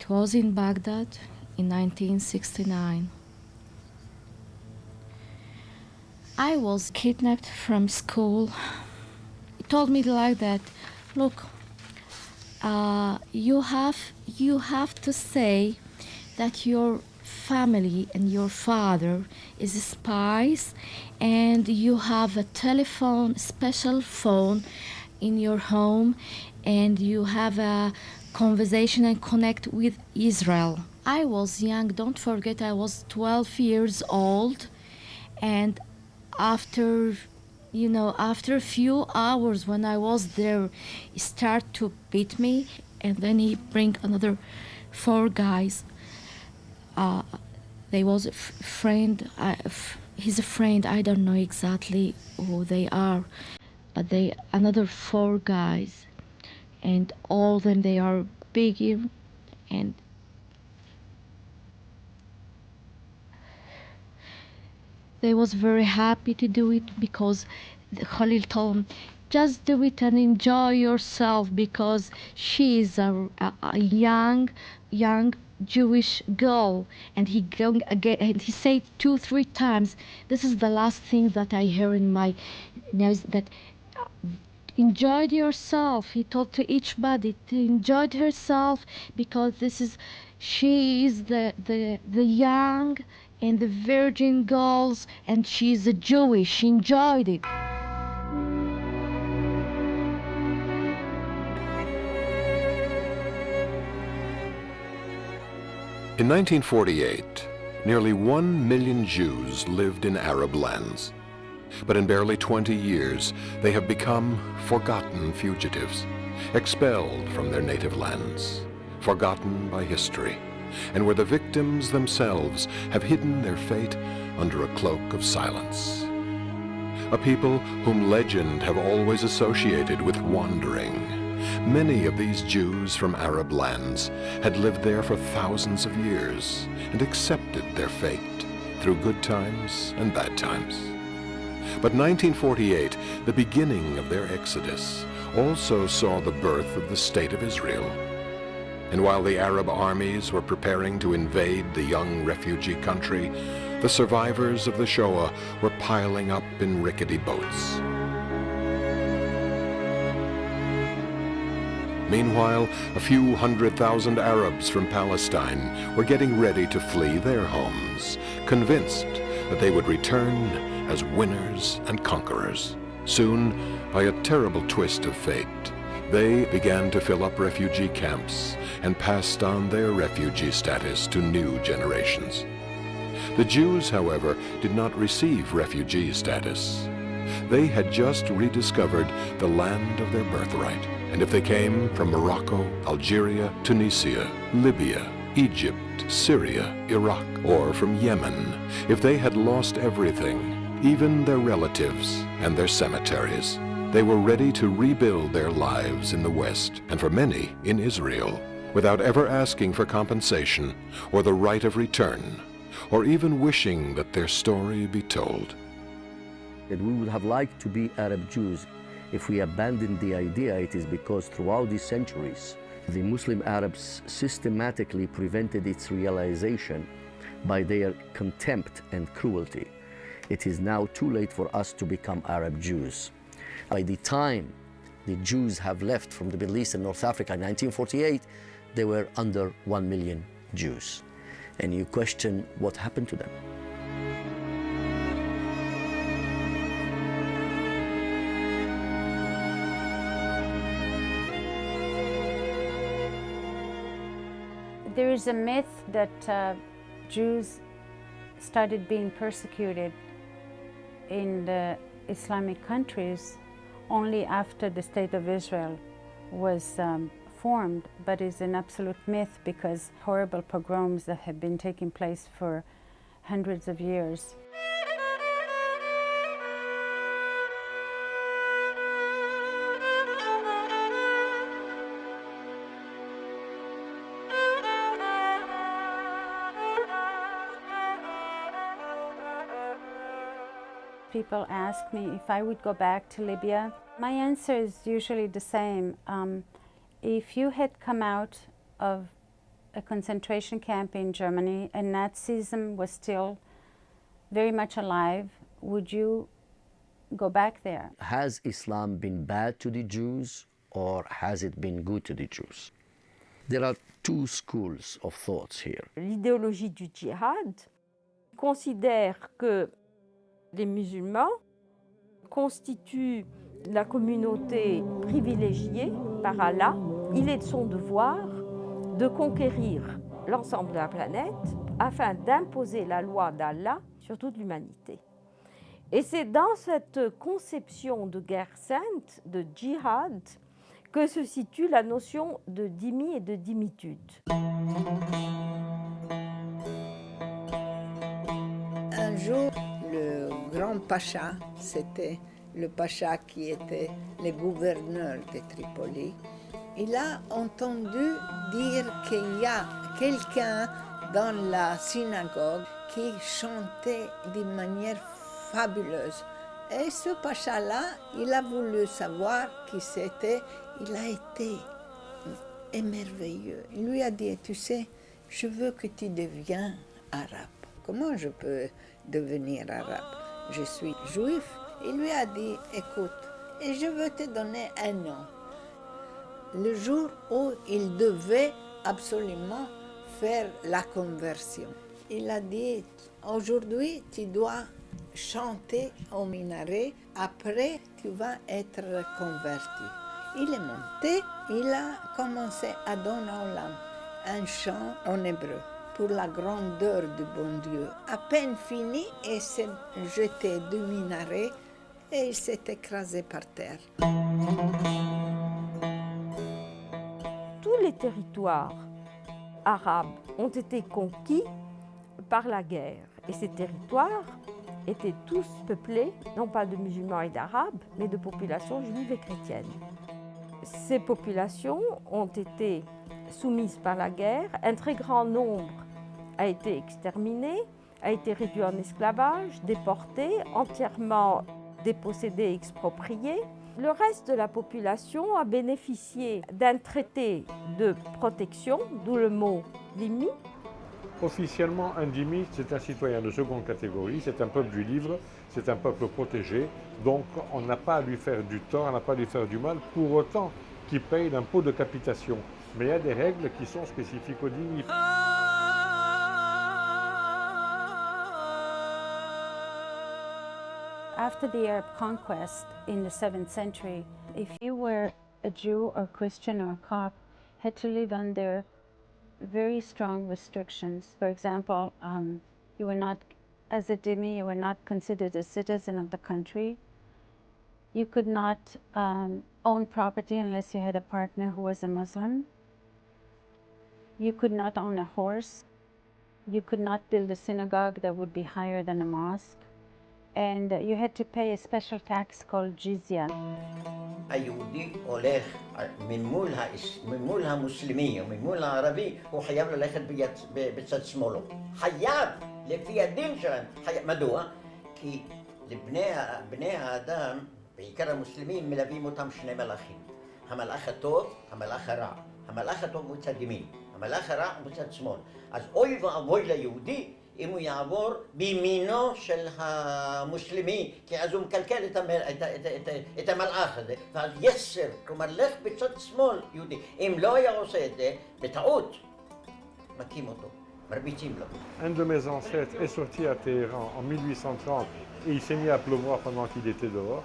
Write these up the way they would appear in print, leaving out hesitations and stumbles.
It was in Baghdad in 1969. I was kidnapped from school. He told me like that, look, you have to say that your family and your father is spies, and you have a telephone, special phone in your home, and you have a conversation and connect with Israel. I was young, don't forget I was 12 years old, and after after a few hours when I was there, he start to beat me, and then he bring another four guys. They was a friend. He's a friend. I don't know exactly who they are, but they another four guys, and all of them they are bigger, and they was very happy to do it because Khalil told him, just do it and enjoy yourself because she is a young Jewish girl. And he going again, and he said 2 3 times, this is the last thing that I hear in my nose, that enjoyed yourself. He told to each body to enjoy herself because this is she is the young and the virgin girls, and she's a Jewish. She enjoyed it. In 1948, nearly 1 million Jews lived in Arab lands. But in barely 20 years, they have become forgotten fugitives, expelled from their native lands, forgotten by history, and where the victims themselves have hidden their fate under a cloak of silence. A people whom legend have always associated with wandering. Many of these Jews from Arab lands had lived there for thousands of years and accepted their fate through good times and bad times. But 1948, the beginning of their exodus, also saw the birth of the State of Israel. And while the Arab armies were preparing to invade the young refugee country, the survivors of the Shoah were piling up in rickety boats. Meanwhile, a few 100,000 Arabs from Palestine were getting ready to flee their homes, convinced that they would return as winners and conquerors. Soon, by a terrible twist of fate, they began to fill up refugee camps and passed on their refugee status to new generations. The Jews, however, did not receive refugee status. They had just rediscovered the land of their birthright. And if they came from Morocco, Algeria, Tunisia, Libya, Egypt, Syria, Iraq, or from Yemen, if they had lost everything, even their relatives and their cemeteries, they were ready to rebuild their lives in the West, and for many in Israel, without ever asking for compensation or the right of return, or even wishing that their story be told. That we would have liked to be Arab Jews. If we abandoned the idea, it is because throughout the centuries, the Muslim Arabs systematically prevented its realization by their contempt and cruelty. It is now too late for us to become Arab Jews. By the time the Jews have left from the Middle East and North Africa in 1948, there were under 1 million Jews. And you question what happened to them. There is a myth that Jews started being persecuted in the Islamic countries only after the State of Israel was formed, but is an absolute myth because horrible pogroms that have been taking place for hundreds of years. People ask me if I would go back to Libya. My answer is usually the same. If you had come out of a concentration camp in Germany and Nazism was still very much alive, would you go back there? Has Islam been bad to the Jews or has it been good to the Jews? There are two schools of thoughts here. L'idéologie du djihad considère que les musulmans constituent la communauté privilégiée par Allah. Il est de son devoir de conquérir l'ensemble de la planète afin d'imposer la loi d'Allah sur toute l'humanité. Et c'est dans cette conception de guerre sainte, de djihad, que se situe la notion de dhimmi et de dhimmitude. Un jour, le grand pacha, c'était le pacha qui était le gouverneur de Tripoli, il a entendu dire qu'il y a quelqu'un dans la synagogue qui chantait d'une manière fabuleuse. Et ce pacha-là, il a voulu savoir qui c'était. Il a été émerveilleux. Il lui a dit, tu sais, je veux que tu deviennes arabe. Comment je peux devenir arabe? Je suis juif. Il lui a dit, écoute, et je veux te donner un nom. Le jour où il devait absolument faire la conversion. Il a dit, aujourd'hui, tu dois chanter au minaret, après tu vas être converti. Il est monté, il a commencé à donner aux lames un chant en hébreu pour la grandeur du bon Dieu. À peine fini, il s'est jeté du minaret et il s'est écrasé par terre. Tous les territoires arabes ont été conquis par la guerre. Et ces territoires étaient tous peuplés, non pas de musulmans et d'arabes, mais de populations juives et chrétiennes. Ces populations ont été soumises par la guerre. Un très grand nombre a été exterminé, a été réduit en esclavage, déporté, entièrement dépossédé et exproprié. Le reste de la population a bénéficié d'un traité de protection, d'où le mot dhimmi. Officiellement, un dhimmi, c'est un citoyen de seconde catégorie, c'est un peuple du livre, c'est un peuple protégé, donc on n'a pas à lui faire du tort, on n'a pas à lui faire du mal, pour autant qu'il paye l'impôt de capitation. Mais il y a des règles qui sont spécifiques aux dhimmi. After the Arab conquest in the 7th century, if you were a Jew or Christian or Coptic, had to live under very strong restrictions. For example, you were not, as a dhimmi, you were not considered a citizen of the country. You could not own property unless you had a partner who was a Muslim. You could not own a horse. You could not build a synagogue that would be higher than a mosque. And you had to pay a special tax called jizya. היהודי הולך ממול המוסלמי או ממול הערבי, הוא חייב ללכת בצד שמאלו. חייב, לפי הדין שלהם. מדוע? כי לבני האדם, בעיקר המוסלמים, מלווים אותם שני מלאכים. המלאך הטוב, המלאך הרע. המלאך הטוב הוא צד ימין, המלאך הרע הוא צד שמאל. אז אוי ואבוי ליהודי אם הוא יעבור בימינו של המוסלמי, כי אז הוא מקלקל את המלאך הזה, ואז יסר, כלומר לך בצד שמאל יהודי. אם לא היה עושה את זה, בטעות, מכים אותו, מרביצים לו. Un de mes ancêtres est sorti à Téhéran en 1830 et il s'est mis à pleuvoir pendant qu'il était dehors.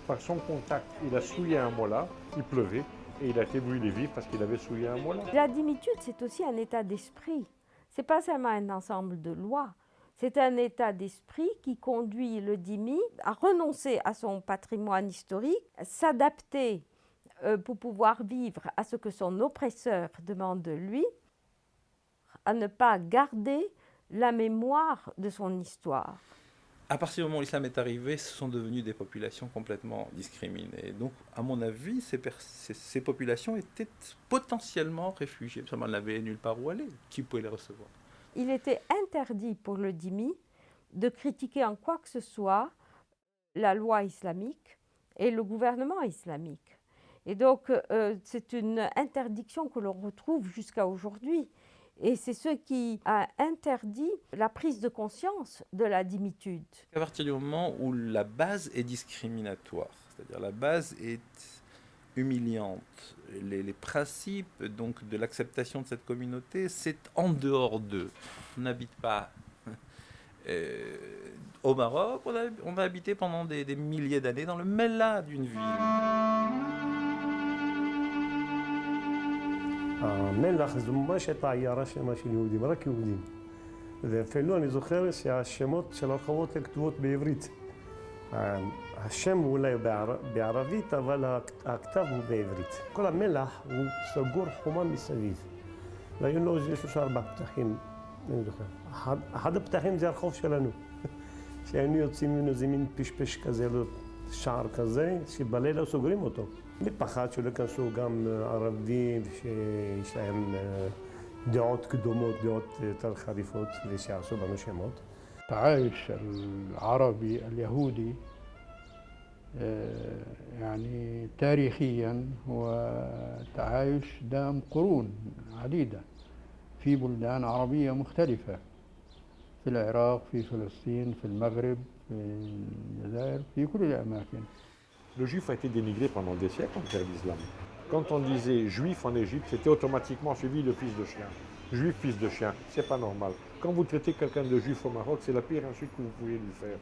Par son contact, il a souillé un mola, il pleuvait, et il a été brûlé vif parce qu'il avait souillé un mola. La dhimmitude, c'est aussi un état d'esprit. Ce n'est pas seulement un ensemble de lois, c'est un état d'esprit qui conduit le dhimmi à renoncer à son patrimoine historique, s'adapter pour pouvoir vivre à ce que son oppresseur demande de lui, à ne pas garder la mémoire de son histoire. À partir du moment où l'islam est arrivé, ce sont devenues des populations complètement discriminées. Donc, à mon avis, ces populations étaient potentiellement réfugiées. Parce qu'elles n'avaient nulle part où aller. Qui pouvait les recevoir? Il était interdit pour le dhimmi de critiquer en quoi que ce soit la loi islamique et le gouvernement islamique. Et donc, c'est une interdiction que l'on retrouve jusqu'à aujourd'hui. Et c'est ce qui a interdit la prise de conscience de la dimitude. À partir du moment où la base est discriminatoire, c'est-à-dire la base est humiliante, les principes donc de l'acceptation de cette communauté, c'est en dehors d'eux. On n'habite pas au Maroc, on a habité pendant des milliers d'années dans le mêlat d'une ville. מלח זומבה שתעיירה שמה של יהודים, רק יהודים. ואפילו אני זוכר שהשמות של הרחובות הן כתובות בעברית. השם הוא אולי בערבית, אבל הכתב הוא בעברית. כל המלח הוא סגור חומה מסביב. והיו לו איזה 3-4 פתחים, אני זוכר. אחד הפתחים זה הרחוב שלנו. שהיינו יוצאים ממנו איזה מין פשפש כזה, שער כזה, שבלילה סוגרים אותו. מפחד שלא יכנסו גם ערבים שיש להם דעות קדומות, דעות יותר חריפות, ושיעשו בנו שמות. التعايش العربي اليهودي يعني تاريخيا هو تعايش دام قرون عديدة في بلدان عربية مختلفة، في العراق، في فلسطين، في المغرب، في الجزائر، في كل الأماكن. Le juif a été dénigré pendant des siècles en terre d'islam. Quand on disait juif en Égypte, c'était automatiquement suivi le fils de chien. Juif, fils de chien, c'est pas normal. Quand vous traitez quelqu'un de juif au Maroc, c'est la pire insulte que vous pouviez lui faire.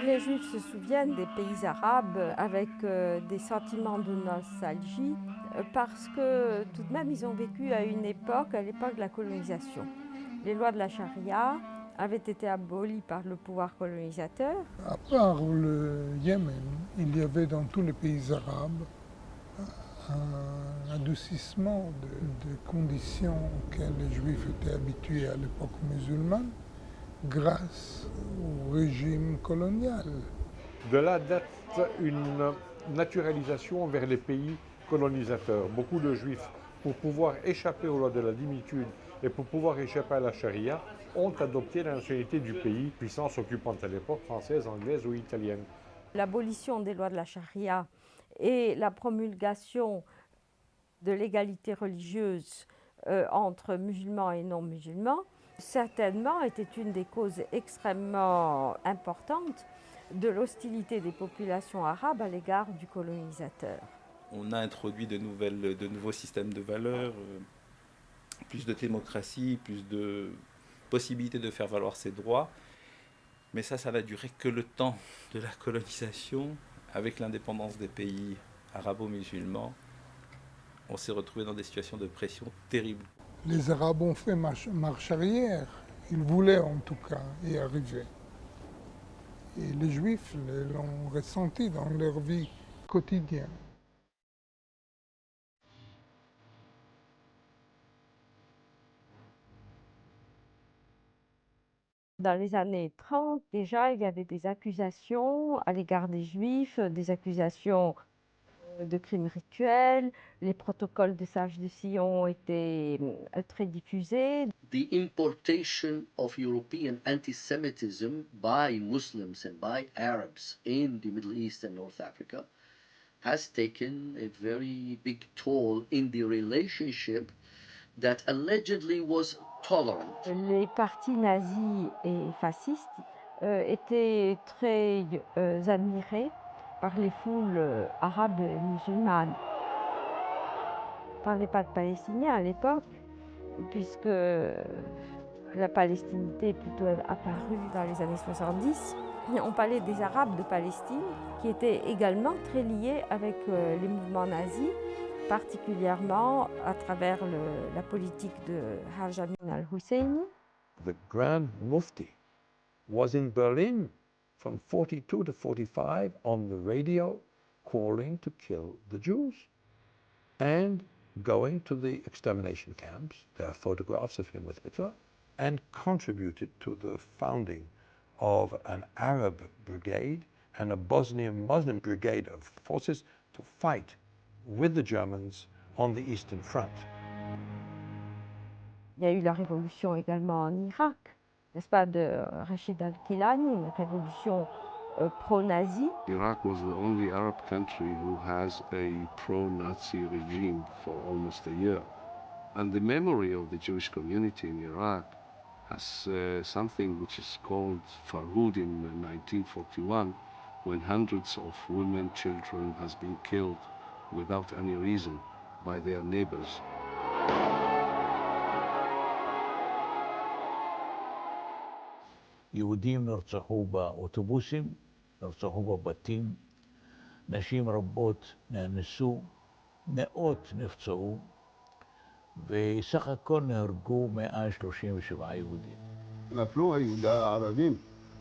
Les Juifs se souviennent des pays arabes avec des sentiments de nostalgie parce que tout de même ils ont vécu à l'époque de la colonisation. Les lois de la charia avaient été abolies par le pouvoir colonisateur. À part le Yémen, il y avait dans tous les pays arabes un adoucissement des conditions auxquelles les Juifs étaient habitués à l'époque musulmane grâce au régime colonial. De là date une naturalisation vers les pays colonisateurs. Beaucoup de Juifs, pour pouvoir échapper aux lois de la dimitude et pour pouvoir échapper à la charia, ont adopté la nationalité du pays, puissance occupante à l'époque, française, anglaise ou italienne. L'abolition des lois de la charia et la promulgation de l'égalité religieuse entre musulmans et non-musulmans, certainement était une des causes extrêmement importantes de l'hostilité des populations arabes à l'égard du colonisateur. On a introduit de nouveaux systèmes de valeurs, plus de démocratie, plus de possibilité de faire valoir ses droits. Mais ça n'a duré que le temps de la colonisation. Avec l'indépendance des pays arabo-musulmans, on s'est retrouvé dans des situations de pression terribles. Les Arabes ont fait marche arrière. Ils voulaient en tout cas y arriver. Et les Juifs l'ont ressenti dans leur vie quotidienne. Dans les années 30, déjà, il y avait des accusations à l'égard des Juifs, des accusations de crimes rituels. Les protocoles des sages de Sion étaient très diffusés. The importation of European anti-Semitism by Muslims and by Arabs in the Middle East and North Africa has taken a very big toll in the relationship that allegedly was tolerant. Les partis nazis et fascistes étaient très admirés par les foules arabes et musulmanes. On ne parlait pas de Palestiniens à l'époque, puisque la Palestine était plutôt apparue dans les années 70. On parlait des Arabes de Palestine, qui étaient également très liés avec les mouvements nazis, particulièrement à travers la politique de Haj Amin al-Husseini. The Grand Mufti was in Berlin from 42 to 45 on the radio calling to kill the Jews and going to the extermination camps. There are photographs of him with Hitler, and contributed to the founding of an Arab brigade and a Bosnian Muslim brigade of forces to fight with the Germans on the Eastern Front. Il y a eu la révolution également en Irak, n'est-ce pas, de Rachid al-Kilani, une révolution pro-nazi. Iraq was the only Arab country who has a pro-Nazi regime for almost a year. And the memory of the Jewish community in Iraq has something which is called Farhud in 1941, when hundreds of women, children has been killed without any reason by their neighbors. יהודים נרצחו באוטובוסים, נרצחו בבתים, נשים רבות נאנסו, מאות נפצעו, וסך הכל נהרגו 137 יהודים. נפלו הערבים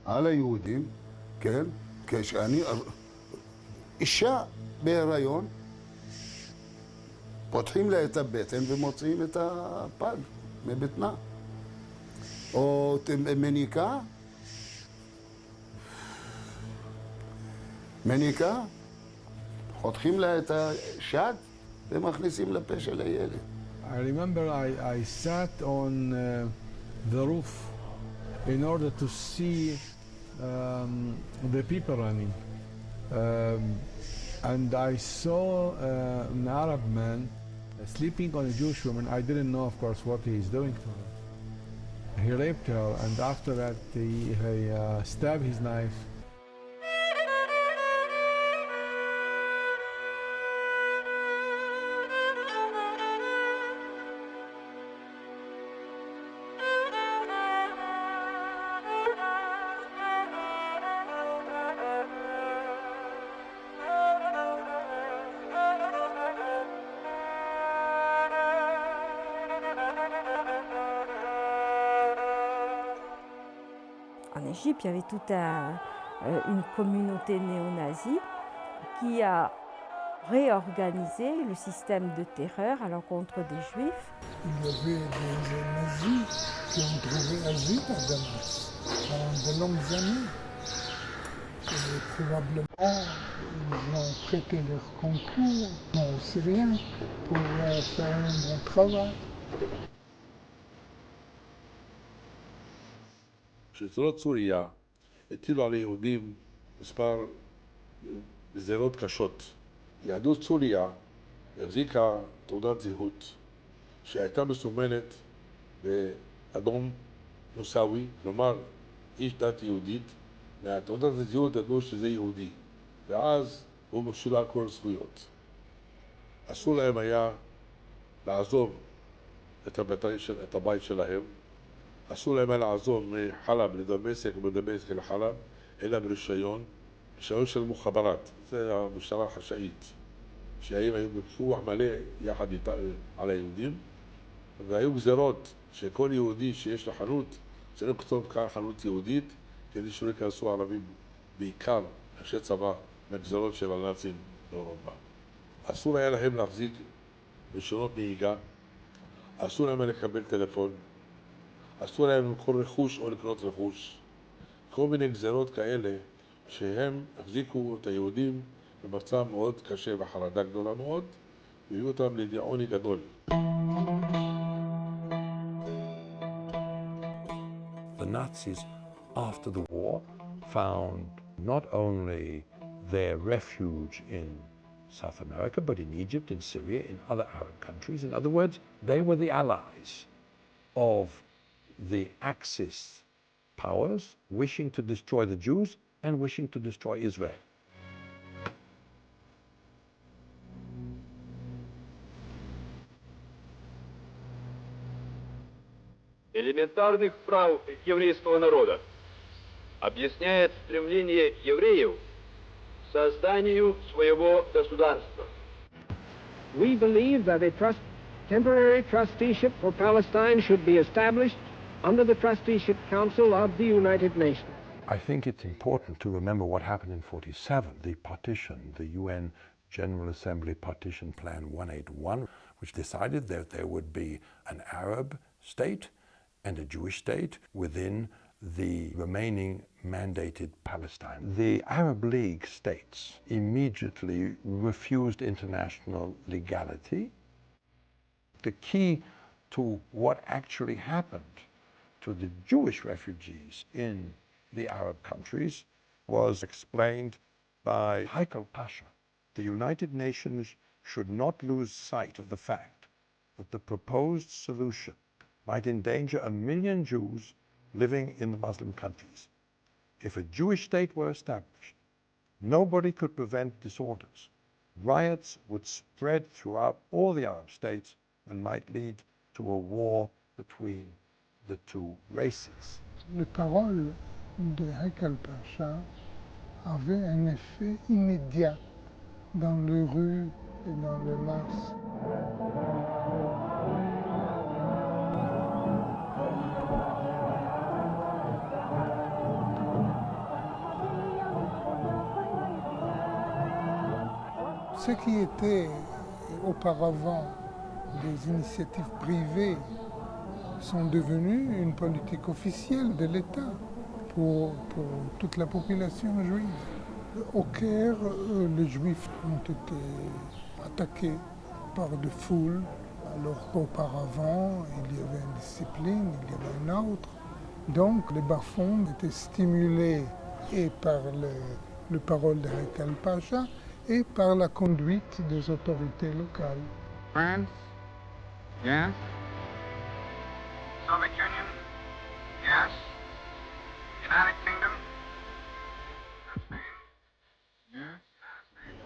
על היהודים, כן, כשאני, אישה בהיריון, פותחים לה את הבטן ומוציאים את הפג מבטנה. או מניקה, חותכים לה את השד ומכניסים לפה של הילד. I remember I sat on the roof in order to see the people running. And I saw an Arab man sleeping on a Jewish woman. I didn't know, of course, what he's doing to her. He raped her, and after that he stabbed his knife. En Égypte, il y avait toute une communauté néo-nazie qui a réorganisé le système de terreur à l'encontre des Juifs. Il y avait des nazis qui ont trouvé asile à Damas pendant de longues années. Et probablement, ils ont prêté leur concours aux Syriens pour faire un bon travail. שלטונות סוריה הטילו על היהודים מספר גזירות קשות. יהדות סוריה החזיקה תעודת זהות שהייתה מסומנת באדום מוסאווי, כלומר איש דת יהודית, מהתעודת הזהות ידעו שזה יהודי, ואז הוא משולל כל זכויות. אסור להם היה לעזוב את הבית שלהם, אסור להם היה לעזוב מחלב לדמשק ומדמשק לחלב, אלא ברישיון של מוחברת, זה המשטרה החשאית, שהיו בפיקוח מלא יחד על היהודים, והיו גזירות שכל יהודי שיש לו חנות צריך לכתוב כאן חנות יהודית, כדי שלא ייכנסו ערבים, בעיקר אנשי צבא, מהגזירות של הנאצים באירופה. אסור היה להם להחזיק רישיונות נהיגה, אסור להם לקבל טלפון, אסור להם למכור רכוש או לקנות רכוש. כל מיני גזירות כאלה שהם החזיקו את היהודים במצב מאוד קשה וחרדה גדולה מאוד, והביאו אותם לידי עוני גדול. The Nazis, after the war, found not only their refuge in South America, but in Egypt, in Syria, in other Arab countries. In other words, they were the allies of the Axis powers wishing to destroy the Jews and wishing to destroy Israel. Элементарных прав еврейского народа объясняет стремление евреев к созданию своего государства. We believe that a temporary trusteeship for Palestine should be established under the Trusteeship Council of the United Nations. I think it's important to remember what happened in 47, the partition, the UN General Assembly Partition Plan 181, which decided that there would be an Arab state and a Jewish state within the remaining mandated Palestine. The Arab League states immediately refused international legality. The key to what actually happened to the Jewish refugees in the Arab countries was explained by Haikal Pasha. The United Nations should not lose sight of the fact that the proposed solution might endanger 1 million Jews living in the Muslim countries. If a Jewish state were established, nobody could prevent disorders. Riots would spread throughout all the Arab states and might lead to a war between the two races. Les paroles de Haikal Pasha avaient un effet immédiat dans les rues et dans les masses. Ce qui était auparavant des initiatives privées sont devenues une politique officielle de l'État pour toute la population juive. Au Caire, les Juifs ont été attaqués par des foules, alors qu'auparavant, il y avait une discipline, il y avait une autre. Donc, les bas-fonds étaient stimulés et par les paroles de Haikal Pasha et par la conduite des autorités locales. France? Yes. Soviet Union? Yes. United Kingdom?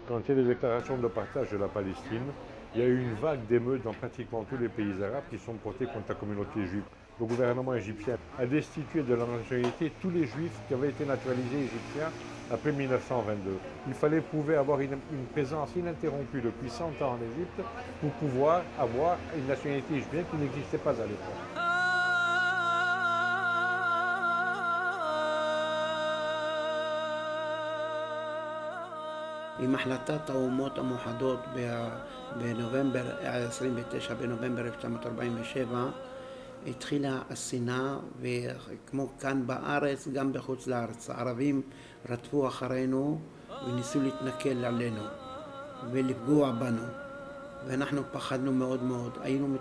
Quand il y a des déclarations de partage de la Palestine, il y a eu une vague d'émeutes dans pratiquement tous les pays arabes qui sont portés contre la communauté juive. Le gouvernement égyptien a destitué de la nationalité tous les juifs qui avaient été naturalisés égyptiens après 1922. Il fallait prouver avoir une présence ininterrompue depuis 100 ans en Égypte pour pouvoir avoir une nationalité égyptienne qui n'existait pas à l'époque. עם החלטת האומות המאוחדות בנובמבר, 29 בנובמבר 1947, התחילה השנאה, וכמו כאן בארץ, גם בחוץ לארץ. הערבים רדפו אחרינו וניסו להתנכל עלינו ולפגוע בנו. ואנחנו פחדנו מאוד מאוד. היינו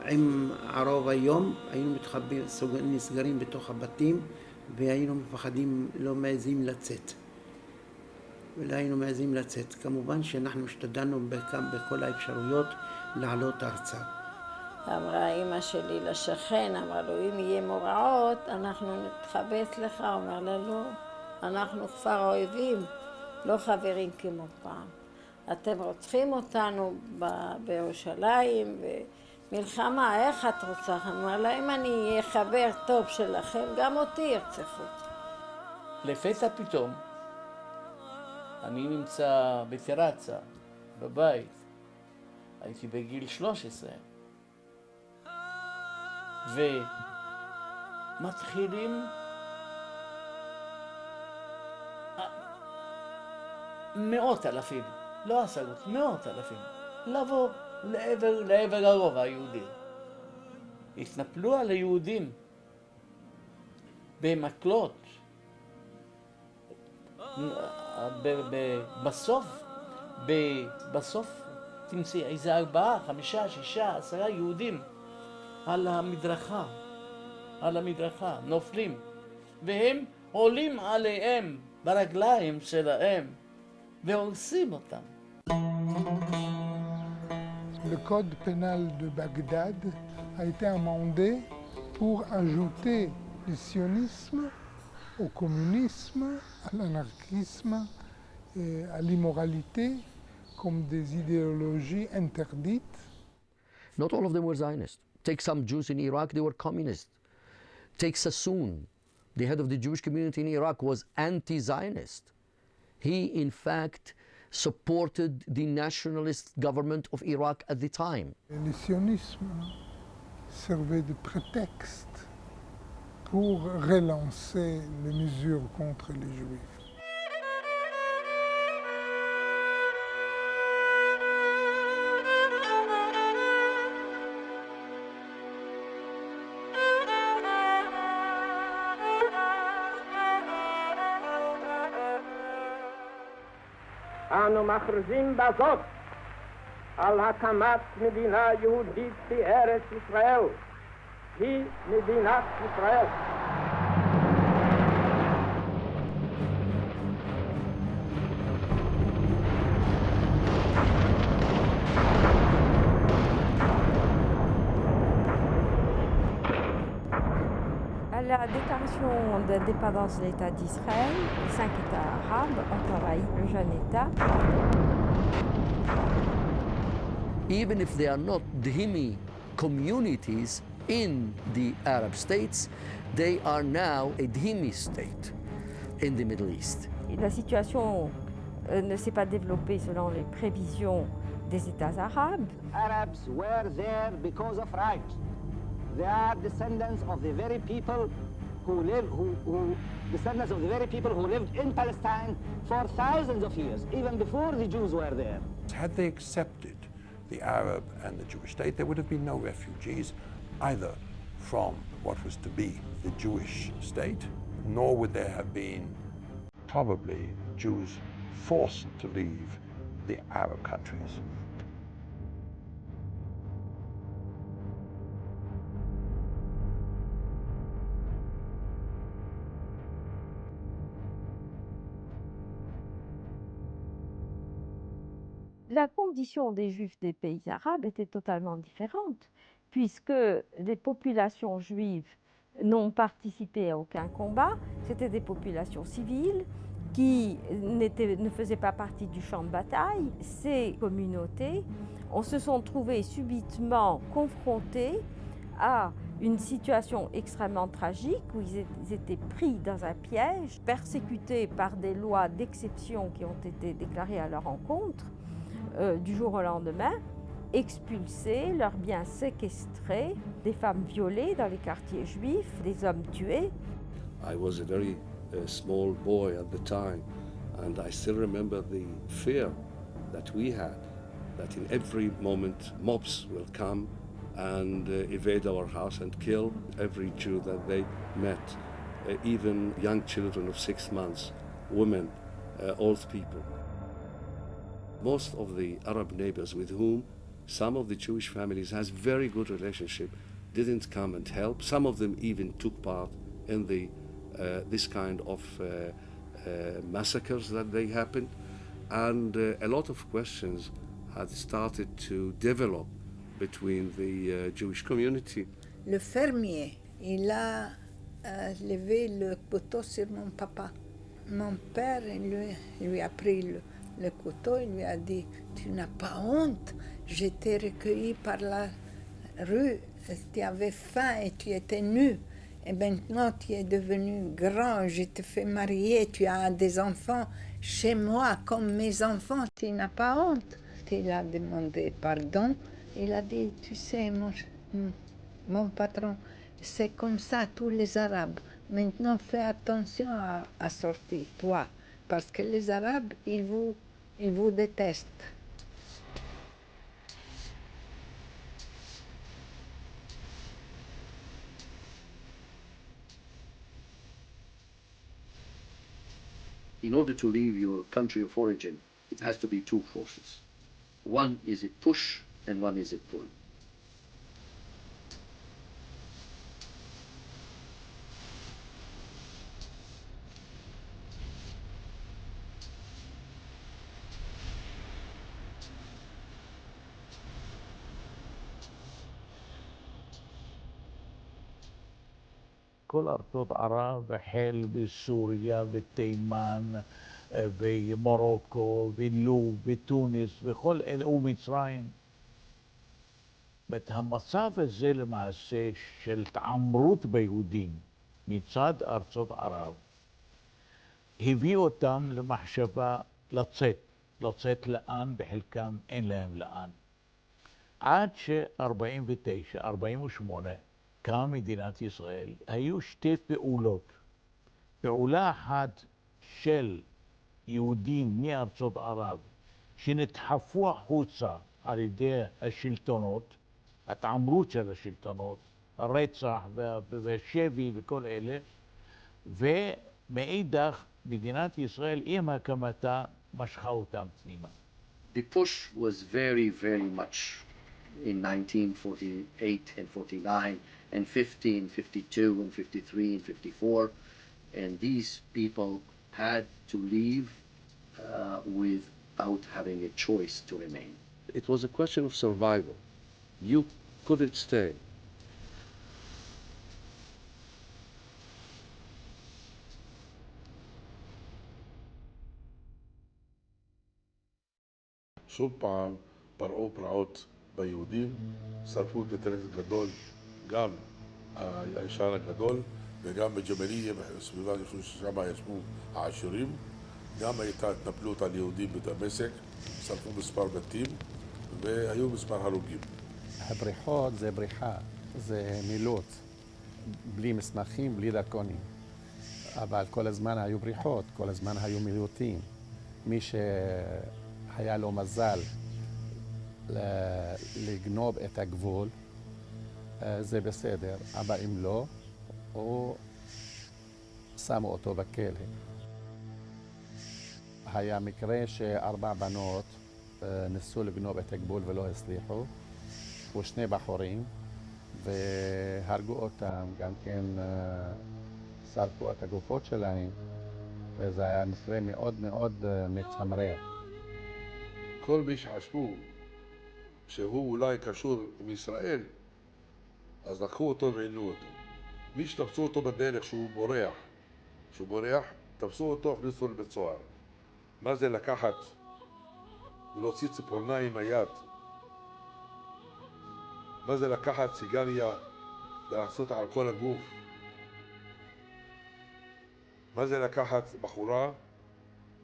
עם הרוב היום, היינו נסגרים בתוך הבתים, והיינו מפחדים, לא מעזים לצאת. ולא היינו מעזים לצאת. כמובן שאנחנו השתדלנו בכל האפשרויות לעלות ארצה. אמרה אמא שלי לשכן, אמרה לו, אם יהיה מוראות, אנחנו נתחבץ לך. אומר לה, לא, אנחנו כפר האויבים, לא חברים כמו פעם. אתם רוצחים אותנו בירושלים, ומלחמה, איך את רוצה? אמר לה, אם אני אהיה חבר טוב שלכם, גם אותי ירצחו. לפתע פתאום, אני נמצא בטרצה, בבית, הייתי בגיל 13, ומתחילים מאות אלפים, לא עשרות, מאות אלפים, לבוא לעבר הרובע היהודי. התנפלו על היהודים במקלות. בסוף תמצאי איזה 4, 5, 6, 10 יהודים על המדרכה, נופלים, והם עולים עליהם ברגליים שלהם והורסים אותם. Le code pénal de Bagdad a été amendé pour ajouter le sionisme au communisme, à l'anarchisme et à l'immoralité comme des idéologies interdites. Not all of them were Zionists. Take some Jews in Iraq, they were communists. Take Sassoon, the head of the Jewish community in Iraq, was anti-Zionist. He, in fact, supported the nationalist government of Iraq at the time. Le sionisme servait de prétexte pour relancer les mesures contre les Juifs. אנו מכריזים בזאת על הקמת מדינה יהודית בארץ ישראל. היא מדינת ישראל. la déclaration d'indépendance de l'État d'Israël, les 5 États arabes ont envahi le jeune État. Even if they are not dhimmi communities in the Arab states, they are now a dhimmi state in the Middle East. La situation ne s'est pas développée selon les prévisions des États arabes. Arabs were there because of right. They are descendants of the very people who descendants of the very people who lived in Palestine for thousands of years, even before the Jews were there. Had they accepted the Arab and the Jewish state, there would have been no refugees either from what was to be the Jewish state, nor would there have been probably Jews forced to leave the Arab countries. La condition des Juifs des pays arabes était totalement différente, puisque les populations juives n'ont participé à aucun combat. C'était des populations civiles qui ne faisaient pas partie du champ de bataille. Ces communautés se sont trouvées subitement confrontées à une situation extrêmement tragique où ils étaient pris dans un piège, persécutés par des lois d'exception qui ont été déclarées à leur encontre. Du jour au lendemain, expulsés, leurs biens séquestrés, des femmes violées dans les quartiers juifs, des hommes tués. I was a very small boy at the time, and I still remember the fear that we had, that in every moment mobs will come and invade our house and kill every Jew that they met, even young children of 6 months, women, old people. Most of the Arab neighbors with whom some of the Jewish families has very good relationship didn't come and help. Some of them even took part in this kind of massacres that they happened, and a lot of questions had started to develop between the Jewish community. Le fermier, il a levé le couteau sur mon papa. Mon père lui a pris le couteau, il lui a dit « Tu n'as pas honte, je t'ai recueilli par la rue, tu avais faim et tu étais nu, et maintenant tu es devenu grand, je te fais marier, tu as des enfants chez moi comme mes enfants, tu n'as pas honte ?» Il a demandé pardon, il a dit « Tu sais, mon patron, c'est comme ça tous les Arabes, maintenant fais attention à sortir, toi, parce que les Arabes, ils vous détestent. » In order to leave your country of origin, it has to be two forces. One is a push and one is a pull. כל ארצות ערב, החל בסוריה, בתימן, במרוקו, בלוב, בתוניס, וכל אלה, ומצרים. המצב הזה למעשה של התעמרות ביהודים מצד ארצות ערב, הביא אותם למחשבה לצאת לאן, בחלקם אין להם לאן. עד ש-49, 48, קמה מדינת ישראל, היו שתי פעולות. פעולה אחת של יהודים מארצות ערב שנדחפו החוצה על ידי השלטונות, התעמרות של השלטונות, הרצח והשבי וכל אלה, ומאידך מדינת ישראל עם הקמתה משכה אותם פנימה. The push was very, very much in 1948 and 49 and 50 and 52 and 53 and 54, and these people had to leave without having a choice to remain. It was a question of survival. You couldn't stay. שוב פעם פרעו פרעות ביהודים, שרפו בית כנסת גדול, גם הישן הגדול, וגם בג'בליה, בסביבה ששם ישבו העשירים. גם הייתה התנפלות על יהודים בדמשק, שרפו מספר בתים, והיו מספר הרוגים. הבריחות זה בריחה, זה מילוט, בלי מסמכים, בלי דרכונים. אבל כל הזמן היו בריחות, כל הזמן היו מילוטים. מי שהיה לו מזל לגנוב את הגבול, זה בסדר, אבל אם לא, הוא שמו אותו בכלא. היה מקרה ש4 בנות ניסו לגנוב את הגבול ולא הצליחו, ו2 בחורים, והרגו אותם, גם כן שרפו את הגופות שלהם, וזה היה מקרה מאוד מאוד מצמרר. כל מי שחשבו שהוא אולי קשור עם ישראל, אז לקחו אותו ועינו אותו. מי שתפסו אותו בדרך שהוא בורח, תפסו אותו, הכניסו לבית סוהר. מה זה לקחת ולהוציא ציפורניים מהיד? מה זה לקחת סיגריה ולעשות על כל הגוף? מה זה לקחת בחורה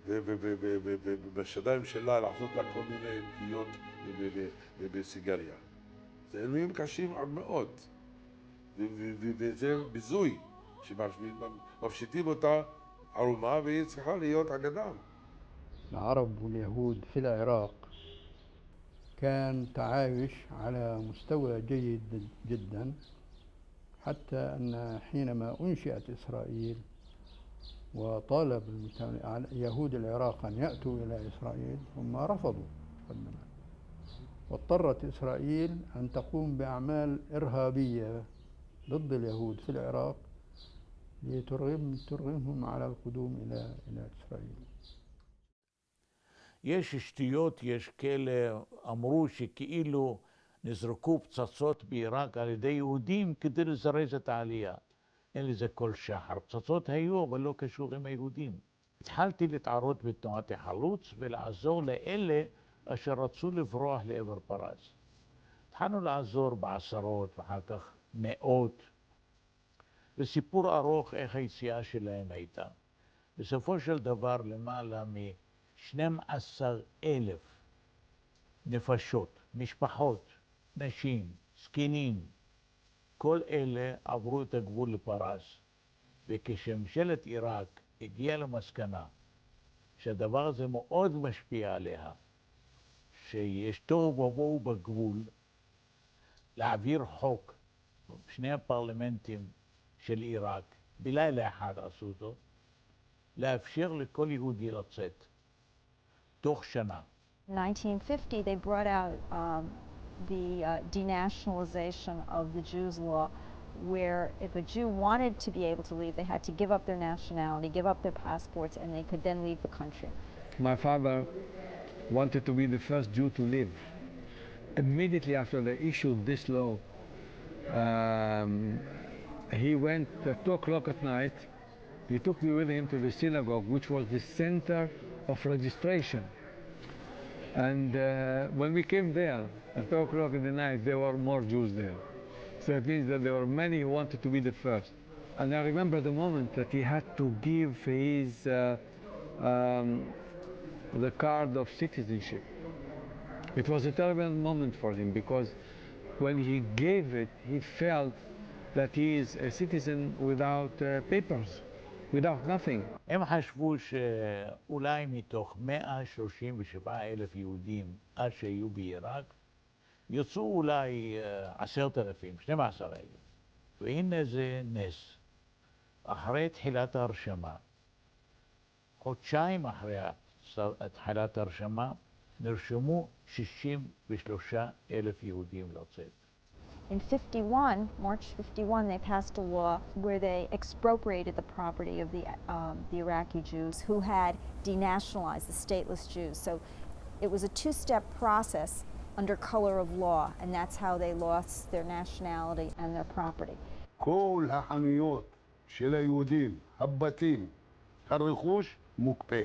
ובשדיים שלה לעשות לה כל מיני פגיעות בסיגריה? זה אירועים קשים מאוד, וזה ביזוי שמפשיטים אותה ערומה והיא צריכה להיות אגדה. العرب واليهود في العراق كان تعايش على مستوى جيد جدا، حتى أن حينما أنشئت إسرائيل وطالب يهود العراق أن يأتوا إلى إسرائيل، هم رفضوا مقدما، واضطرت إسرائيل أن تقوم بأعمال إرهابية ضد اليهود في العراق لترغمهم على القدوم إلى إسرائيل. יש שטויות, יש כאלה אמרו שכאילו נזרקו פצצות בעיראק על ידי יהודים כדי לזרז את העלייה. אין לזה כל שחר. פצצות היו, אבל לא קשור עם היהודים. התחלתי להתערות בתנועת החלוץ ולעזור לאלה אשר רצו לברוח לעבר פרס. התחלנו לעזור בעשרות ואחר כך מאות, וסיפור ארוך איך היציאה שלהם הייתה. בסופו של דבר למעלה מ12,000 נפשות, משפחות, נשים, זקנים, כל אלה עברו את הגבול לפרס. וכשממשלת עיראק הגיעה למסקנה שהדבר הזה מאוד משפיע עליה, שיש תוהו ובוהו בגבול, להעביר חוק, שני הפרלמנטים של עיראק, בלילה אחד עשו אותו, לאפשר לכל יהודי לצאת, תוך שנה. In 1950, they brought out the denationalization of the Jews law, where if a Jew wanted to be able to leave, they had to give up their nationality, give up their passports, and they could then leave the country. My father wanted to be the first Jew to leave. Immediately after they issued this law, he went at 2 o'clock at night. He took me with him to the synagogue, which was the center of registration. And when we came there at 2 o'clock in the night, there were more Jews there. So it means that there were many who wanted to be the first. And I remember the moment that he had to give his the card of citizenship. It was a terrible moment for him, because when he gave it, he felt that he is a citizen without papers, without nothing. הם חשבו שאולי מתוך 137,000 יהודים אז שהיו בעיראק, יצאו אולי 10,000, 12,000. והנה זה נס. אחרי תחילת ההרשמה, חודשיים אחרי תחילת ההרשמה, נרשמו 63,000 יהודים לצאת. In 51, March 51, they passed a law where they expropriated the property of the Iraqi Jews who had denationalized the stateless Jews. So it was a two-step process under color of law, and that's how they lost their nationality and their property. כל החנויות של היהודים, הבתים, הרכוש מוקפא,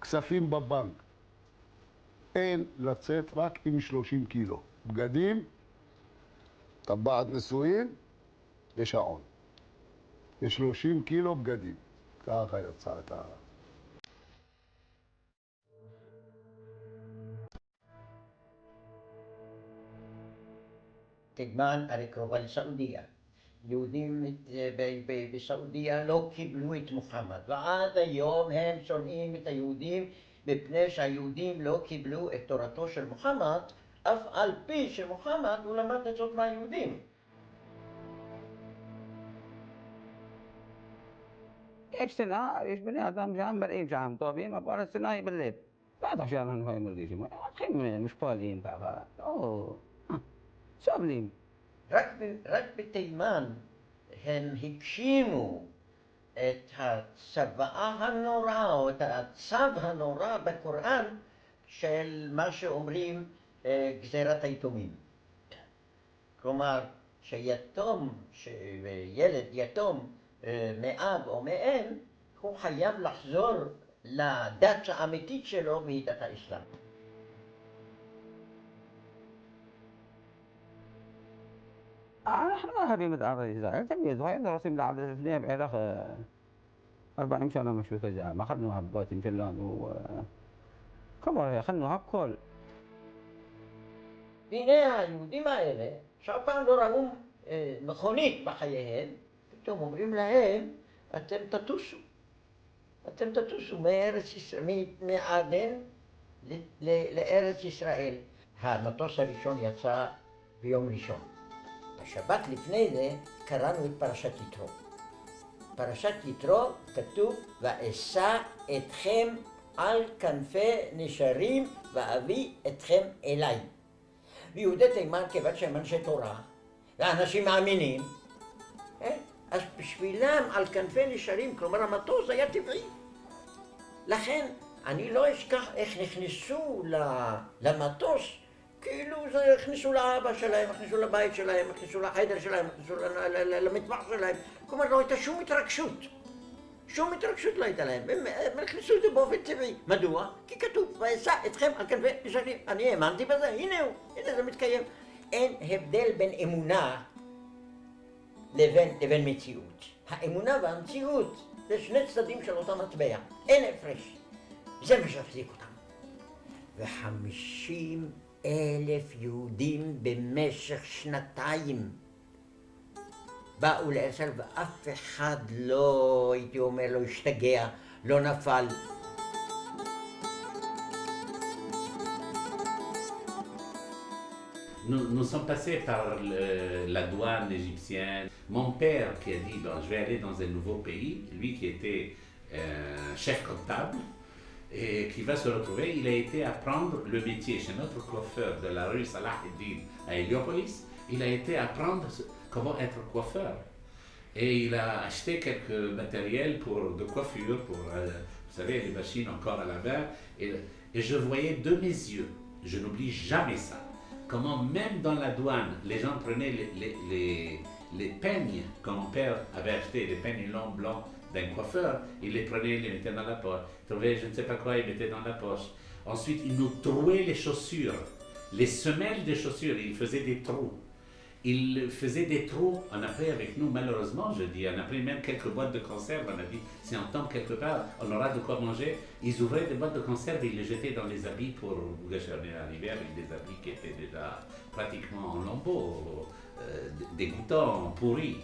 כספים בבנק. אין לצאת רק עם 30 קילו. בגדים, טבעת נישואין ושעון. ו-30 קילו בגדים. ככה יצא את ה... תימן הרי קרובה לסעודיה. יהודים בסעודיה לא קיבלו את מוחמד, ועד היום הם שונאים את היהודים מפני שהיהודים לא קיבלו את תורתו של מוחמד, אף על פי שמוחמד הוא למד את זאת מהיהודים. יש שנאה, יש בני אדם שם מראים שם טובים, אבל השנאה היא בלב. בטח שאנחנו יכולים מרגישים, הולכים משפולים ככה, לא... סובלים. רק בתימן הם הגשימו את הצוואה הנוראה, או את הצו הנורא בקוראן של מה שאומרים גזירת היתומים. כלומר, שיתום, ילד יתום מאב או מאם, הוא חייב לחזור לדת האמיתית שלו והיא דת האסלאם. אנחנו לא אוהבים את ארץ ישראל, תמיד היינו רוצים לעבוד לפני בערך 40 שנה משהו כזה, אכלנו הבתים שלנו, כלומר אכלנו הכל. והנה היהודים האלה, שאף פעם לא ראו מכונית בחייהם, פתאום אומרים להם, אתם תטוסו. אתם תטוסו מעדן לארץ ישראל. המטוס הראשון יצא ביום ראשון. בשבת לפני זה קראנו את פרשת יתרו. פרשת יתרו כתוב, ואשא אתכם על כנפי נשרים ואביא אתכם אליי. ויהודי תימן, כיוון שהם אנשי תורה ואנשים מאמינים, אז בשבילם על כנפי נשרים, כלומר המטוס היה טבעי. לכן אני לא אשכח איך נכנסו למטוס, כאילו הכניסו לאבא שלהם, הכניסו לבית שלהם, הכניסו לחדר שלהם, הכניסו למטבח שלהם. כלומר לא הייתה שום התרגשות. שום התרגשות לא הייתה להם. הם הכניסו את זה באופן טבעי. מדוע? כי כתוב, ואשא אתכם על כנפי נשרים. אני האמנתי בזה, הנה הוא, הנה זה מתקיים. אין הבדל בין אמונה לבין מציאות. האמונה והמציאות זה שני צדדים של אותה מטבע. אין הפרש. זה מה שהחזיק אותם. 50,000 יהודים במשך שנתיים באו לארץ ישראל, ואף אחד לא, הייתי אומר, לא השתגע, לא נפל. Nous sommes passés par la douane égyptienne. Mon père qui a dit, bon, je vais aller dans un nouveau pays, lui qui était chef comptable, et qui va se retrouver, il a été apprendre le métier chez notre coiffeur de la rue Salah Eddin à Héliopolis. Il a été apprendre comment être coiffeur. Et il a acheté quelques matériels de coiffure, pour, vous savez, les machines encore à la main. Et je voyais de mes yeux, je n'oublie jamais ça, comment même dans la douane, les gens prenaient les peignes que mon père avait acheté, les peignes longs blancs d'un coiffeur, il les prenait, il les mettait dans la poche. Il trouvait je ne sais pas quoi, il mettait dans la poche. Ensuite, il nous trouait les chaussures, les semelles des chaussures, il faisait des trous. Il faisait des trous, on a pris avec nous, malheureusement, je dis, on a pris même quelques boîtes de conserve, on a dit, si on tombe quelque part, on aura de quoi manger. Ils ouvraient des boîtes de conserve et ils les jetaient dans les habits pour gâcher en hiver, avec des habits qui étaient déjà pratiquement en lambeaux, dégoûtants, pourris.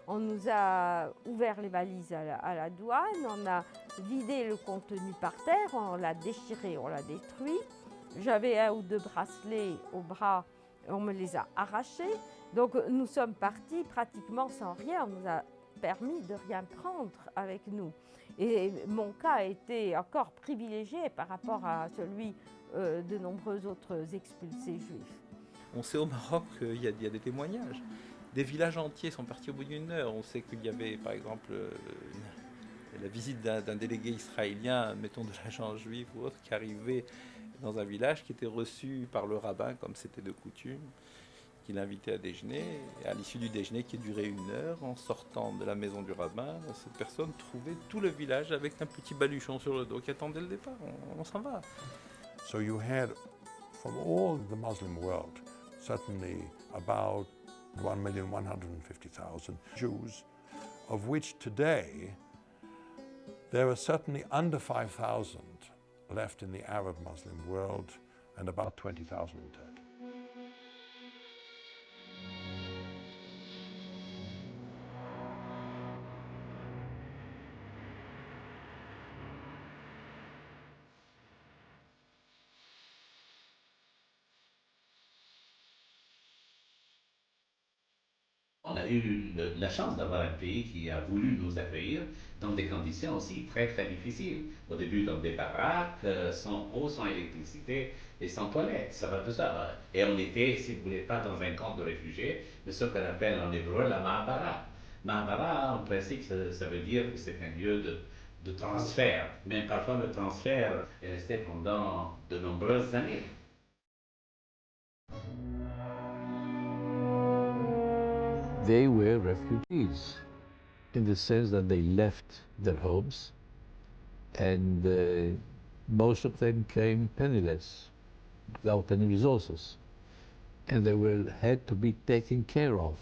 On nous a ouvert les valises à la douane, on a vidé le contenu par terre, on l'a déchiré, on l'a détruit. J'avais un ou deux bracelets au bras, on me les a arrachés. Donc nous sommes partis pratiquement sans rien, on nous a permis de rien prendre avec nous. Et mon cas a été encore privilégié par rapport à celui de nombreux autres expulsés juifs. On sait au Maroc qu'il y a des témoignages. Des villages entiers sont partis au bout d'une heure. On sait qu'il y avait par exemple la visite d'un délégué israélien, mettons de l'agent juif ou autre, qui arrivait dans un village, qui était reçu par le rabbin comme c'était de coutume, qui l'invitait à déjeuner. Et à l'issue du déjeuner qui durait une heure, en sortant de la maison du rabbin, cette personne trouvait tout le village avec un petit baluchon sur le dos qui attendait le départ. On s'en va. So you had from all the Muslim world, certainly about 1,150,000 Jews, of which today there are certainly under 5,000 left in the Arab Muslim world and about 20,000 in Turkey. On a eu la chance d'avoir un pays qui a voulu nous accueillir dans des conditions aussi très très difficiles. Au début dans des baraques, sans eau, sans électricité et sans toilettes, ça va de ça. Et on était, si vous voulez pas, dans un camp de réfugiés, mais ce qu'on appelle en hébreu la Ma'abara. Ma'abara, en principe, ça veut dire que c'est un lieu de transfert. Mais parfois le transfert est resté pendant de nombreuses années. They were refugees in the sense that they left their homes, and most of them came penniless, without any resources, and they had to be taken care of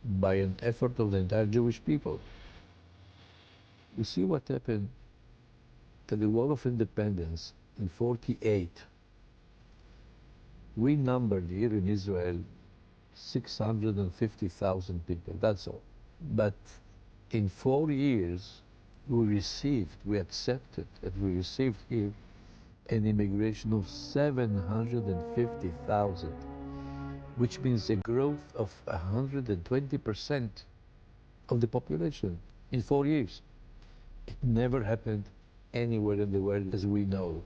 by an effort of the entire Jewish people. You see what happened at the War of Independence in '48. We numbered here in Israel 650,000 people, that's all. But in 4 years, we accepted that we received here an immigration of 750,000, which means a growth of 120% of the population in 4 years. It never happened anywhere in the world as we know.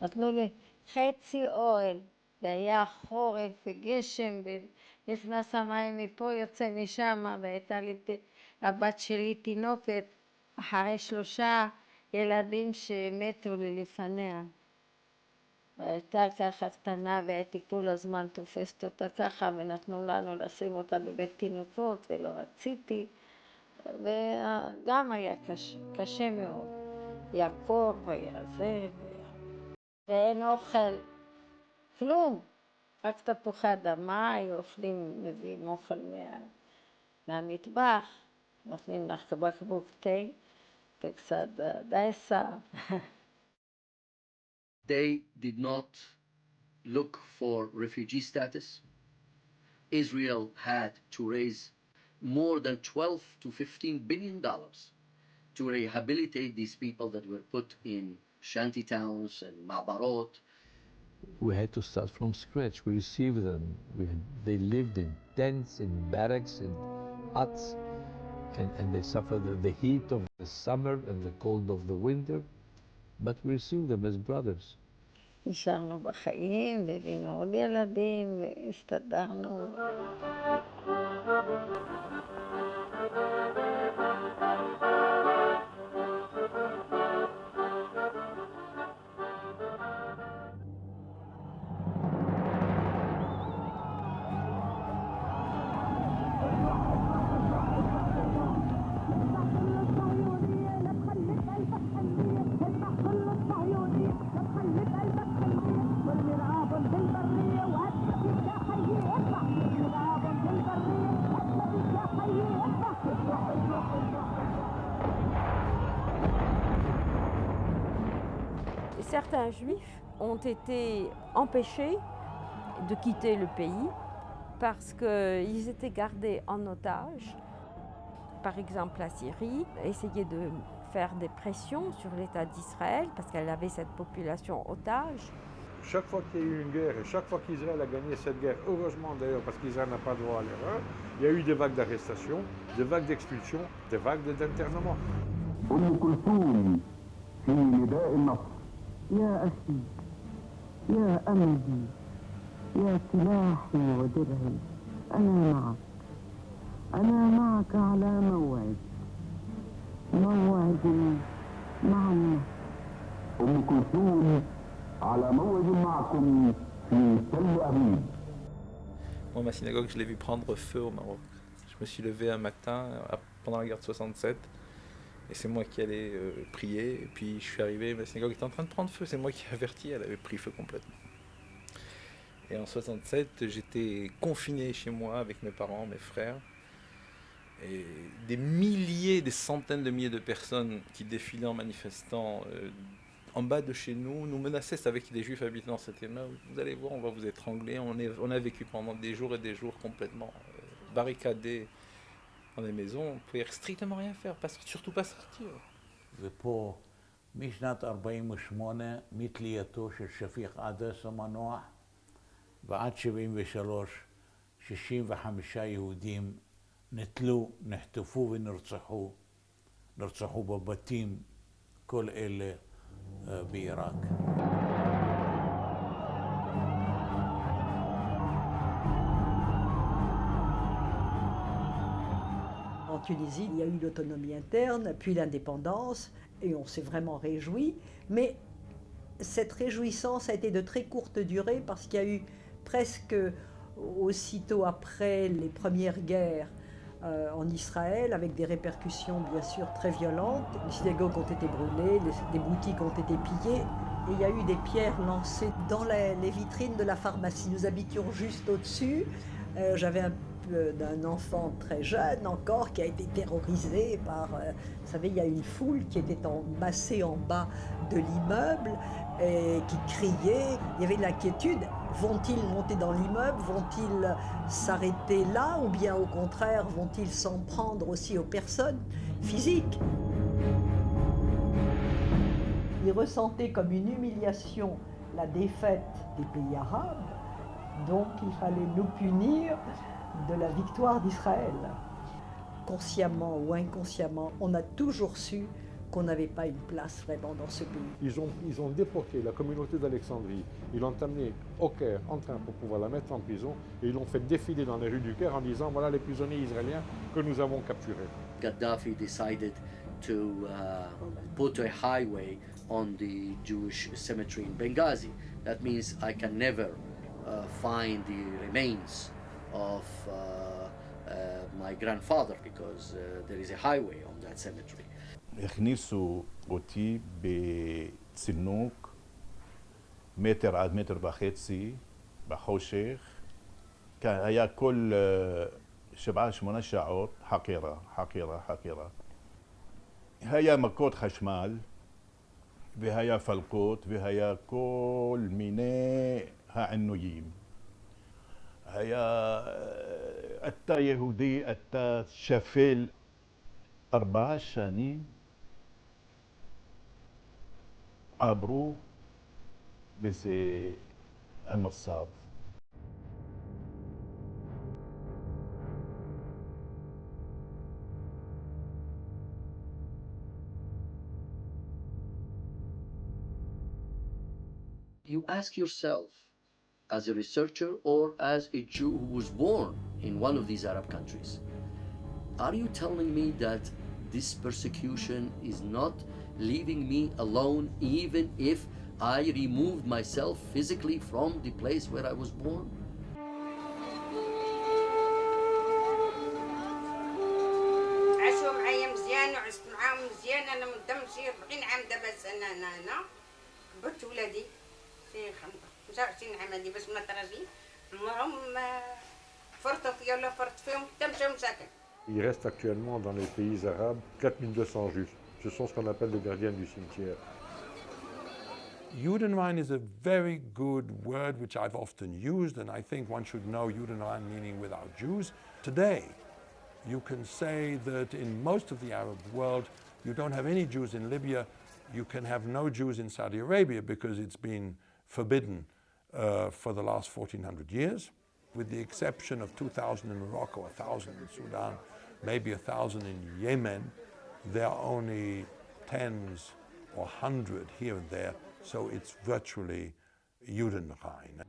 נתנו לי חצי אוהל, והיה חורף וגשם, ונכנס המים מפה, יוצא משם, והייתה לי, הבת שלי תינוקת, אחרי 3 ילדים שמתו לי לפניה. והייתה ככה קטנה, והייתי כל הזמן תופסת אותה ככה, ונתנו לנו לשים אותה בבית תינוקות, ולא רציתי, וגם היה קשה מאוד. היה קור והיה זה, ואין אוכל, כלום, רק תפוחי אדמה, היו אוכלים, מביאים אוכל מהמטבח, נותנים לך בקבוק תה וקצת דייסה. They did not look for refugee status. Israel had to raise more than $12 to $15 billion to rehabilitate these people that were put in shanty towns and ma'barot. We had to start from scratch. We received them. They lived in tents, in barracks, in huts, and they suffered the heat of the summer and the cold of the winter. But we received them as brothers. נשארנו בחיים, והבאנו עוד ילדים, והסתדרנו. Certains juifs ont été empêchés de quitter le pays parce qu'ils étaient gardés en otage. Par exemple, la Syrie essayait de faire des pressions sur l'État d'Israël parce qu'elle avait cette population otage. Chaque fois qu'il y a eu une guerre et chaque fois qu'Israël a gagné cette guerre, heureusement d'ailleurs parce qu'Israël n'a pas droit à l'erreur, il y a eu des vagues d'arrestation, des vagues d'expulsion, des vagues d'internement. يا أخي يا أمدي يا سلاحي ودرعي أنا معك على موعد معنا أم كلثوم على موعد معكم في تل أبيب. Moi, ma synagogue, je l'ai vu prendre feu au Maroc. Je me suis levé un matin pendant la guerre de 67 Et c'est moi qui allais prier. Et puis je suis arrivé, la synagogue était en train de prendre feu. C'est moi qui ai averti, elle avait pris feu complètement. Et en 67, j'étais confiné chez moi avec mes parents, mes frères. Et des milliers, des centaines de milliers de personnes qui défilaient en manifestant en bas de chez nous, nous menaçaient. C'est avec des juifs habitant dans cette immeuble. Vous allez voir, on va vous étrangler. On a vécu pendant des jours et des jours complètement barricadés dans les maisons. On ne pouvait strictement rien faire, surtout pas sortir. ופה, משנת 48, מתלייתו של שפיק עדס המנוח, ועד 73, 65 יהודים נתלו, נחטפו ונרצחו, נרצחו בבתים, כל אלה בעיראק. En Tunisie, il y a eu l'autonomie interne, puis l'indépendance, et on s'est vraiment réjoui. Mais cette réjouissance a été de très courte durée parce qu'il y a eu presque aussitôt après les premières guerres en Israël, avec des répercussions bien sûr très violentes. Les synagogues ont été brûlées, des boutiques ont été pillées, et il y a eu des pierres lancées dans les vitrines de la pharmacie. Nous habitions juste au-dessus. J'avais un d'un enfant très jeune encore qui a été terrorisé par... vous savez, il y a une foule qui était massée en bas de l'immeuble et qui criait. Il y avait de l'inquiétude. Vont-ils monter dans l'immeuble? Vont-ils s'arrêter là? Ou bien au contraire, vont-ils s'en prendre aussi aux personnes physiques? Ils ressentaient comme une humiliation la défaite des pays arabes. Donc il fallait nous punir de la victoire d'Israël. Consciemment ou inconsciemment, on a toujours su qu'on n'avait pas une place vraiment dans ce pays. Ils ont déporté la communauté d'Alexandrie, ils l'ont amenée au Caire en train pour pouvoir la mettre en prison, et ils l'ont fait défiler dans les rues du Caire en disant voilà les prisonniers israéliens que nous avons capturés. Gaddafi decided to put a highway on the Jewish cemetery in Benghazi. That means I can never find the remains of my grandfather because there is a highway on that cemetery. הכניסו אותי בצינוק מטר עד מטר וחצי בחושך. היה כל 7-8 שעות חקירה. היה מכות חשמל והיה פלקות והיה כל מיני העינויים. היה אתה יהודי, אתה שפל 4 שנים עברו בזה המצב. You ask yourself, as a researcher or as a Jew who was born in one of these Arab countries, are you telling me that this persecution is not leaving me alone even if I removed myself physically from the place where I was born? عاشوا معايا مزيان وعشت معاهم مزيان. انا مدام شي 40 عام دابا سنه انا هنا. كبرت ولادي في 25 عام هادي باش من الطراجي عمرهم فرطوا فيا ولا فرط فيهم حتى مشاو مساكن. Il reste actuellement dans les pays arabes 4200 juifs. Ce sont ce qu'on appelle les gardiens du cimetière. Judenrein is a very good word which I've often used, and I think one should know Judenrein meaning without Jews. Today, you can say that in most of the Arab world, you don't have any Jews in Libya, you can have no Jews in Saudi Arabia because it's been forbidden for the last 1400 years, with the exception of 2,000 in Morocco, 1,000 in Sudan, maybe 1,000 in Yemen. There are only tens or 100 here and there, so it's virtually Judenrein.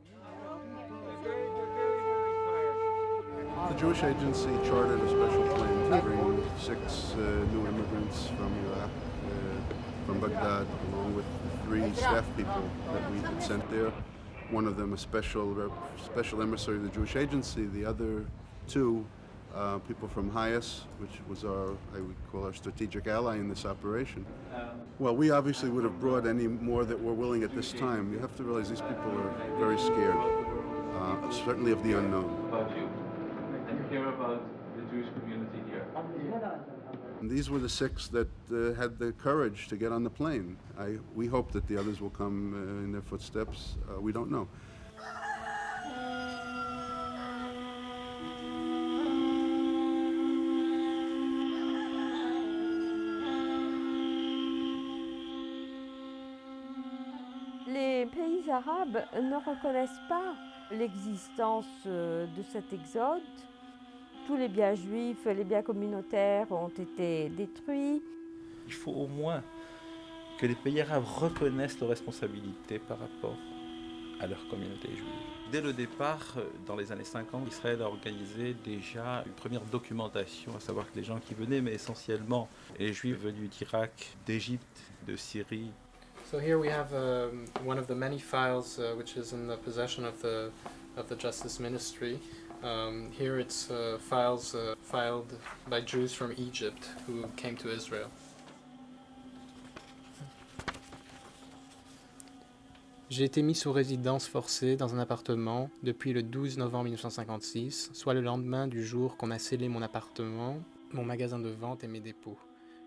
The Jewish Agency chartered a special plane to bring 6 new immigrants from Iraq, from Baghdad, along with 3 staff people that we had sent there. One of them a special emissary of the Jewish Agency. The other 2 people from Hayas, which was I would call our strategic ally in this operation. Well, we obviously would have brought any more that were willing at this time. You have to realize these people are very scared, certainly of the unknown. About you, and you care about the Jewish community here. And these were the 6 that had the courage to get on the plane. We hope that the others will come in their footsteps. We don't know. Les pays arabes ne reconnaissent pas l'existence de cet exode. Tous les biens juifs, les biens communautaires ont été détruits. Il faut au moins que les pays arabes reconnaissent leurs responsabilités par rapport à leur communauté juive. Dès le départ, dans les années 50, Israël a organisé déjà une première documentation, à savoir que les gens qui venaient, mais essentiellement les juifs venus d'Irak, d'Égypte, de Syrie. So here we have one of the many files which is in the possession of the Justice Ministry. Here it's files filed by Jews from Egypt who came to Israel. J'ai été mis sous résidence forcée dans un appartement depuis le 12 novembre 1956, soit le lendemain du jour qu'on a scellé mon appartement, mon magasin de vente et mes dépôts.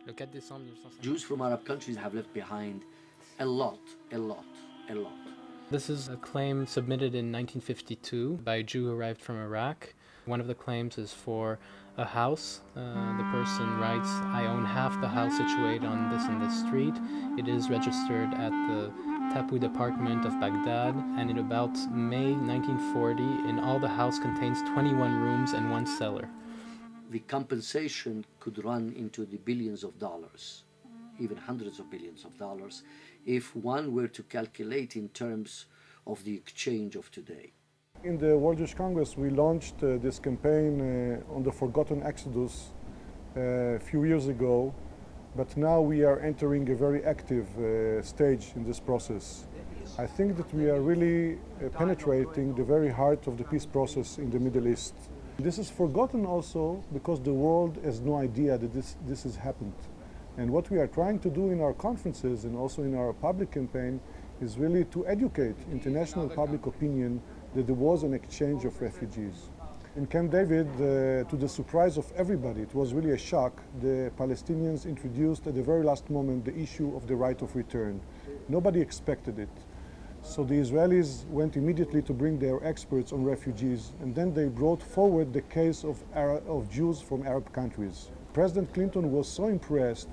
Le 4 décembre 1956. Jews from Arab countries have left behind a lot. This is a claim submitted in 1952 by a Jew who arrived from Iraq. One of the claims is for a house. The person writes, I own half the house situated on this and this street. It is registered at the Tapu department of Baghdad, and in about May 1940, in all the house contains 21 rooms and 1 cellar. The compensation could run into the billions of dollars, even hundreds of billions of dollars, if one were to calculate in terms of the exchange of today. In the World Jewish Congress, we launched this campaign on the Forgotten Exodus a few years ago, but now we are entering a very active stage in this process. I think that we are really penetrating the very heart of the peace process in the Middle East. This is forgotten also because the world has no idea that this has happened. And what we are trying to do in our conferences and also in our public campaign is really to educate international public opinion that there was an exchange of refugees. In Camp David, to the surprise of everybody, it was really a shock, the Palestinians introduced at the very last moment the issue of the right of return. Nobody expected it. So the Israelis went immediately to bring their experts on refugees, and then they brought forward the case of Jews from Arab countries. President Clinton was so impressed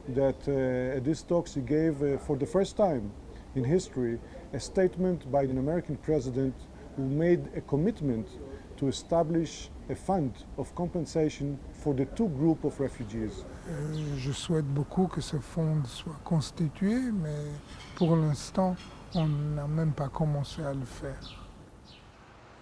that at these talks he gave, for the first time in history, a statement by an American president who made a commitment to establish a fund of compensation for the 2 groups of refugees. Je souhaite beaucoup que ce fonds soit constitué, mais pour l'instant, on n'a même pas commencé à le faire.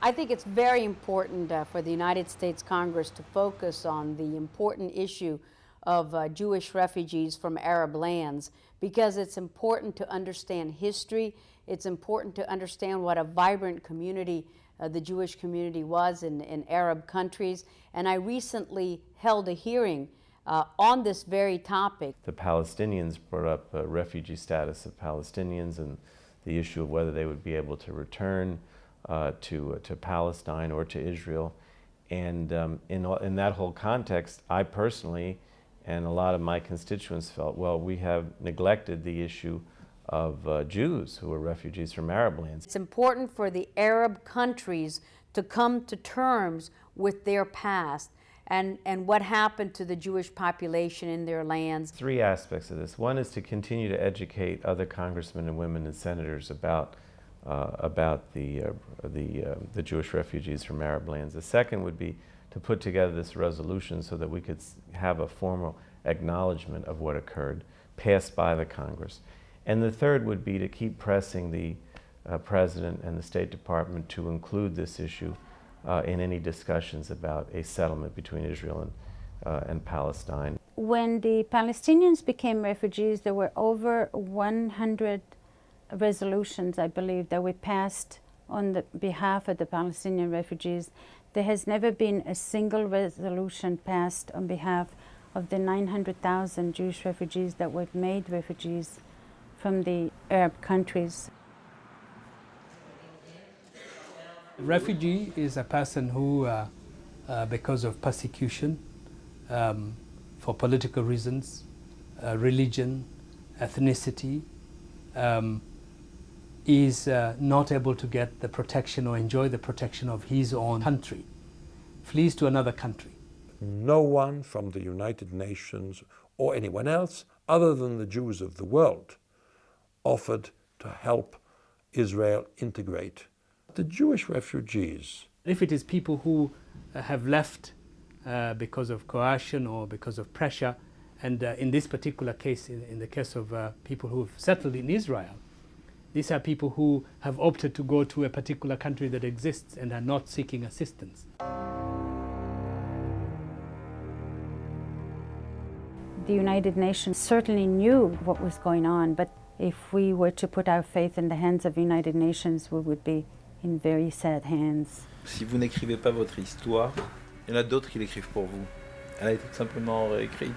I think it's very important for the United States Congress to focus on the important issue of Jewish refugees from Arab lands, because it's important to understand history. It's important to understand what a vibrant community the Jewish community was in Arab countries. And I recently held a hearing on this very topic. The Palestinians brought up refugee status of Palestinians and the issue of whether they would be able to return to Palestine or to Israel. And in that whole context, I personally and a lot of my constituents felt, well, we have neglected the issue of Jews who are refugees from Arab lands. It's important for the Arab countries to come to terms with their past and what happened to the Jewish population in their lands. 3 aspects of this. One is to continue to educate other congressmen and women and senators about the Jewish refugees from Arab lands. The second would be to put together this resolution so that we could have a formal acknowledgement of what occurred, passed by the Congress. And the third would be to keep pressing the President and the State Department to include this issue in any discussions about a settlement between Israel and Palestine. When the Palestinians became refugees, there were over 100 resolutions, I believe, that we passed on the behalf of the Palestinian refugees There has never been a single resolution passed on behalf of the 900,000 Jewish refugees that were made refugees from the Arab countries. Refugee is a person who, because of persecution, for political reasons, religion, ethnicity, is not able to get the protection or enjoy the protection of his own country, flees to another country. No one from the United Nations or anyone else other than the Jews of the world offered to help Israel integrate the Jewish refugees. If it is people who have left because of coercion or because of pressure, and in this particular case, in the case of people who have settled in Israel, these are people who have opted to go to a particular country that exists and are not seeking assistance. The United Nations certainly knew what was going on, but if we were to put our faith in the hands of the United Nations, we would be in very sad hands. Si vous n'écrivez pas votre histoire, il y en a d'autres qui l'écrivent pour vous. Elle a été tout simplement réécrite.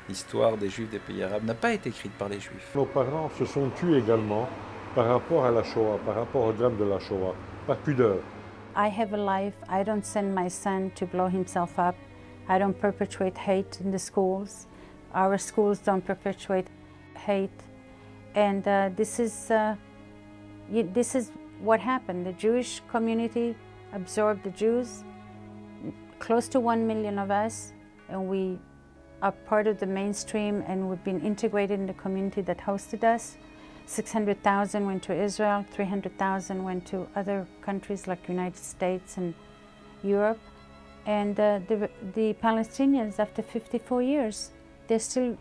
L'histoire des Juifs des pays arabes n'a pas été écrite par les Juifs. Nos parents se sont tués également par rapport à la Shoah, par rapport au drame de la Shoah, par pudeur. I have a life. I don't send my son to blow himself up. I don't perpetuate hate in the schools. Our schools don't perpetuate hate. And this is what happened. The Jewish community absorbed the Jews, close to 1 million of us, and we are part of the mainstream, and we've been integrated in the community that hosted us. 600,000 went to Israel, 300,000 went to other countries like United States and Europe. And the Palestinians, after 54 years, they're still